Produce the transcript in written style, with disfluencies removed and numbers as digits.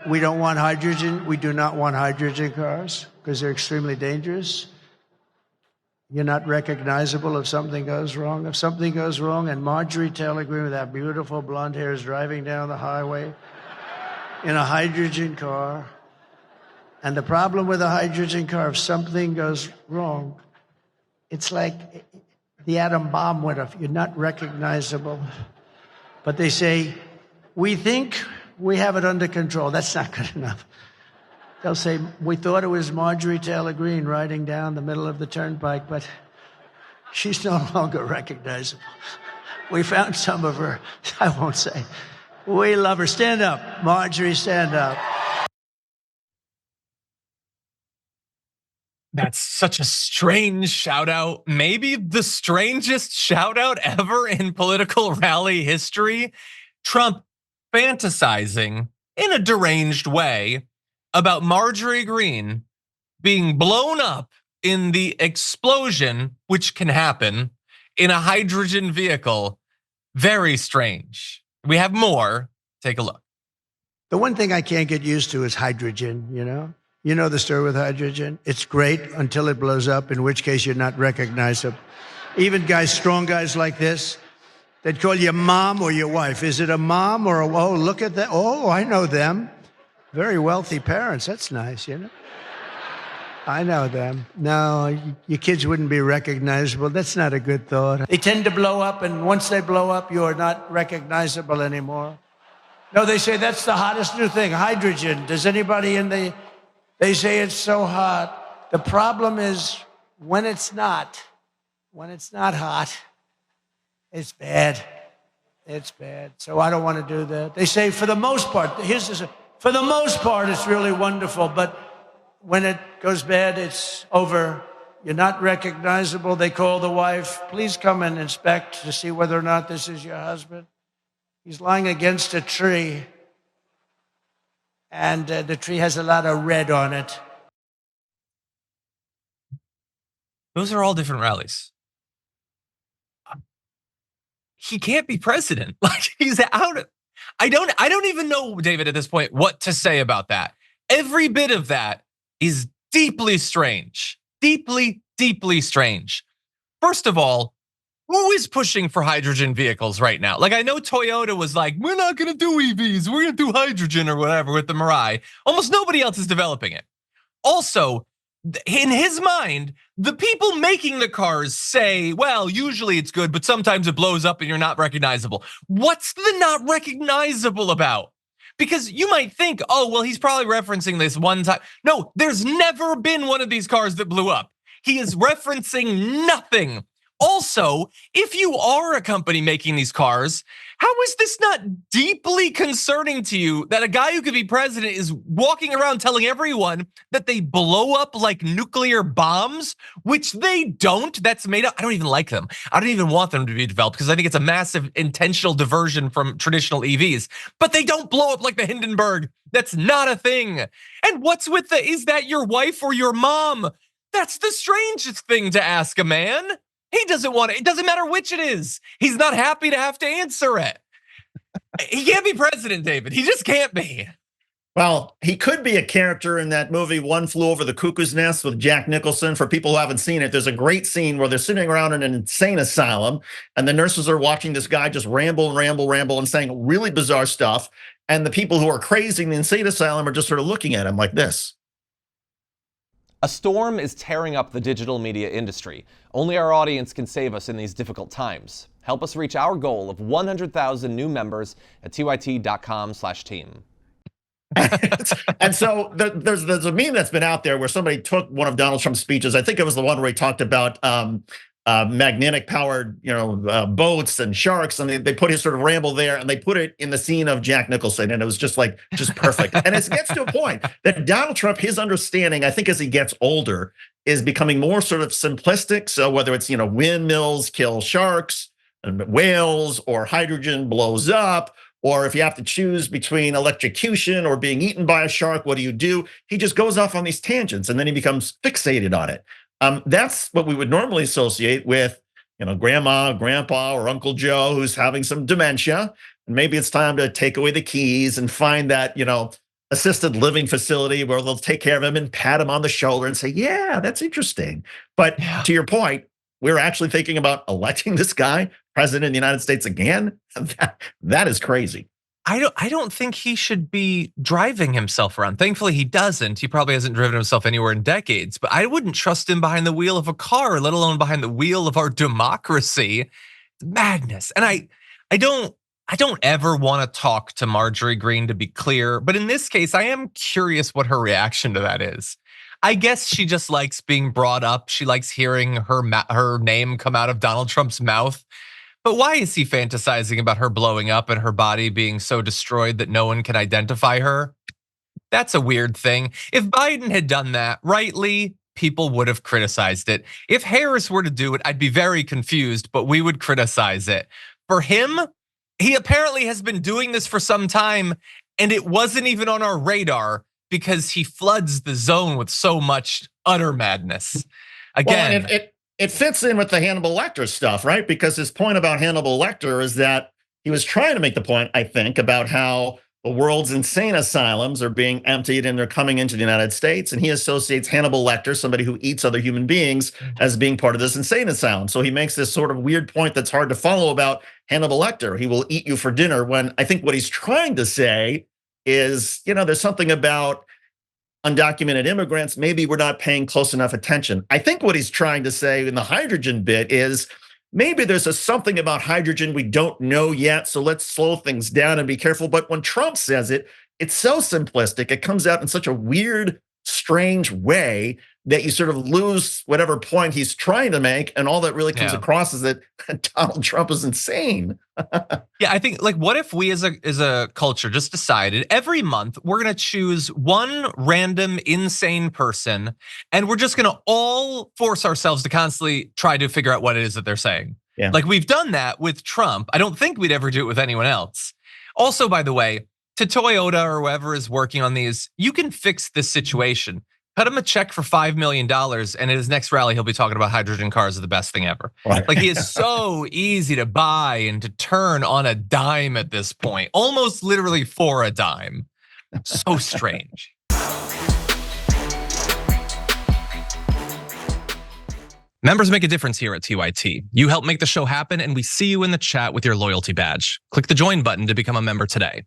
We don't want hydrogen. We do not want hydrogen cars because they're extremely dangerous. You're not recognizable if something goes wrong. If something goes wrong and Marjorie Taylor Greene with that beautiful blonde hair is driving down the highway in a hydrogen car, and the problem with a hydrogen car, if something goes wrong, it's like the atom bomb went off. You're not recognizable. But they say, we think we have it under control. That's not good enough. They'll say, we thought it was Marjorie Taylor Greene riding down the middle of the turnpike, but she's no longer recognizable. We found some of her. I won't say. We love her. Stand up. Marjorie, stand up. That's such a strange shout out. Maybe the strangest shout out ever in political rally history. Trump fantasizing in a deranged way about Marjorie Greene being blown up in the explosion, which can happen in a hydrogen vehicle. Very strange. We have more. Take a look. The one thing I can't get used to is hydrogen, you know? You know the story with hydrogen? It's great until it blows up, in which case you're not recognizable. Even guys, strong guys like this, they'd call you mom or your wife. Is it a mom or a, oh, look at that. Oh, I know them. Very wealthy parents. That's nice, you know? I know them. No, your kids wouldn't be recognizable. That's not a good thought. They tend to blow up, and once they blow up, you are not recognizable anymore. No, they say that's the hottest new thing, hydrogen. Does anybody they say it's so hot. The problem is when it's not hot, it's bad. It's bad. So I don't want to do that. They say for the most part, for the most part, it's really wonderful, but when it goes bad, it's over. You're not recognizable. They call the wife, please come and inspect to see whether or not this is your husband. He's lying against a tree, and the tree has a lot of red on it. Those are all different rallies. He can't be president. Like, he's out of, I don't even know, David, at this point, what to say about that. Every bit of that is deeply strange. Deeply, deeply strange. First of all, who is pushing for hydrogen vehicles right now? Like, I know Toyota was like, we're not gonna do EVs, we're gonna do hydrogen or whatever with the Mirai. Almost nobody else is developing it. Also, in his mind, the people making the cars say, well, usually it's good, but sometimes it blows up and you're not recognizable. What's the not recognizable about? Because you might think, oh, well, he's probably referencing this one time. No, there's never been one of these cars that blew up. He is referencing nothing. Also, if you are a company making these cars, how is this not deeply concerning to you that a guy who could be president is walking around telling everyone that they blow up like nuclear bombs, which they don't? That's made up. I don't even like them. I don't even want them to be developed because I think it's a massive intentional diversion from traditional EVs, but they don't blow up like the Hindenburg. That's not a thing. And what's with the, is that your wife or your mom? That's the strangest thing to ask a man. He doesn't want it. It doesn't matter which it is. He's not happy to have to answer it. He can't be president, David. He just can't be. Well, he could be a character in that movie, One Flew Over the Cuckoo's Nest with Jack Nicholson. For people who haven't seen it, there's a great scene where they're sitting around in an insane asylum and the nurses are watching this guy just ramble and saying really bizarre stuff. And the people who are crazy in the insane asylum are just sort of looking at him like this. A storm is tearing up the digital media industry. Only our audience can save us in these difficult times. Help us reach our goal of 100,000 new members at tyt.com/team. And so there's a meme that's been out there where somebody took one of Donald Trump's speeches. I think it was the one where he talked about magnetic powered, boats and sharks, and they put his sort of ramble there, and they put it in the scene of Jack Nicholson, and it was just perfect. And it gets to a point that Donald Trump, his understanding, I think, as he gets older, is becoming more sort of simplistic. So whether it's windmills kill sharks and whales, or hydrogen blows up, or if you have to choose between electrocution or being eaten by a shark, what do? He just goes off on these tangents, and then he becomes fixated on it. That's what we would normally associate with, grandma, grandpa, or Uncle Joe who's having some dementia. And maybe it's time to take away the keys and find that, assisted living facility where they'll take care of him and pat him on the shoulder and say, yeah, that's interesting. But Yeah. to your point, we're actually thinking about electing this guy president of the United States again. That is crazy. I don't think he should be driving himself around. Thankfully, he doesn't. He probably hasn't driven himself anywhere in decades, but I wouldn't trust him behind the wheel of a car, let alone behind the wheel of our democracy. It's madness. And I don't ever want to talk to Marjorie Greene, to be clear, but in this case, I am curious what her reaction to that is. I guess she just likes being brought up. She likes hearing her name come out of Donald Trump's mouth. But why is he fantasizing about her blowing up and her body being so destroyed that no one can identify her? That's a weird thing. If Biden had done that rightly, people would have criticized it. If Harris were to do it, I'd be very confused, but we would criticize it. For him, he apparently has been doing this for some time, and it wasn't even on our radar because he floods the zone with so much utter madness. Again, Well, it fits in with the Hannibal Lecter stuff, right? Because his point about Hannibal Lecter is that he was trying to make the point, I think, about how the world's insane asylums are being emptied and they're coming into the United States. And he associates Hannibal Lecter, somebody who eats other human beings, as being part of this insane asylum. So he makes this sort of weird point that's hard to follow about Hannibal Lecter. He will eat you for dinner, when I think what he's trying to say is, there's something about undocumented immigrants, maybe we're not paying close enough attention. I think what he's trying to say in the hydrogen bit is maybe there's something about hydrogen we don't know yet, so let's slow things down and be careful. But when Trump says it, it's so simplistic. It comes out in such a weird, strange way that you sort of lose whatever point he's trying to make, and all that really comes across is that Donald Trump is insane. Yeah, I think, what if we as a culture just decided every month we're gonna choose one random insane person, and we're just gonna all force ourselves to constantly try to figure out what it is that they're saying. Yeah. Like we've done that with Trump. I don't think we'd ever do it with anyone else. Also, by the way, to Toyota or whoever is working on these, you can fix this situation. Cut him a check for $5 million, and at his next rally, he'll be talking about hydrogen cars are the best thing ever. Right. Like, he is so easy to buy and to turn on a dime at this point, almost literally for a dime. So strange. Members make a difference here at TYT. You help make the show happen, and we see you in the chat with your loyalty badge. Click the join button to become a member today.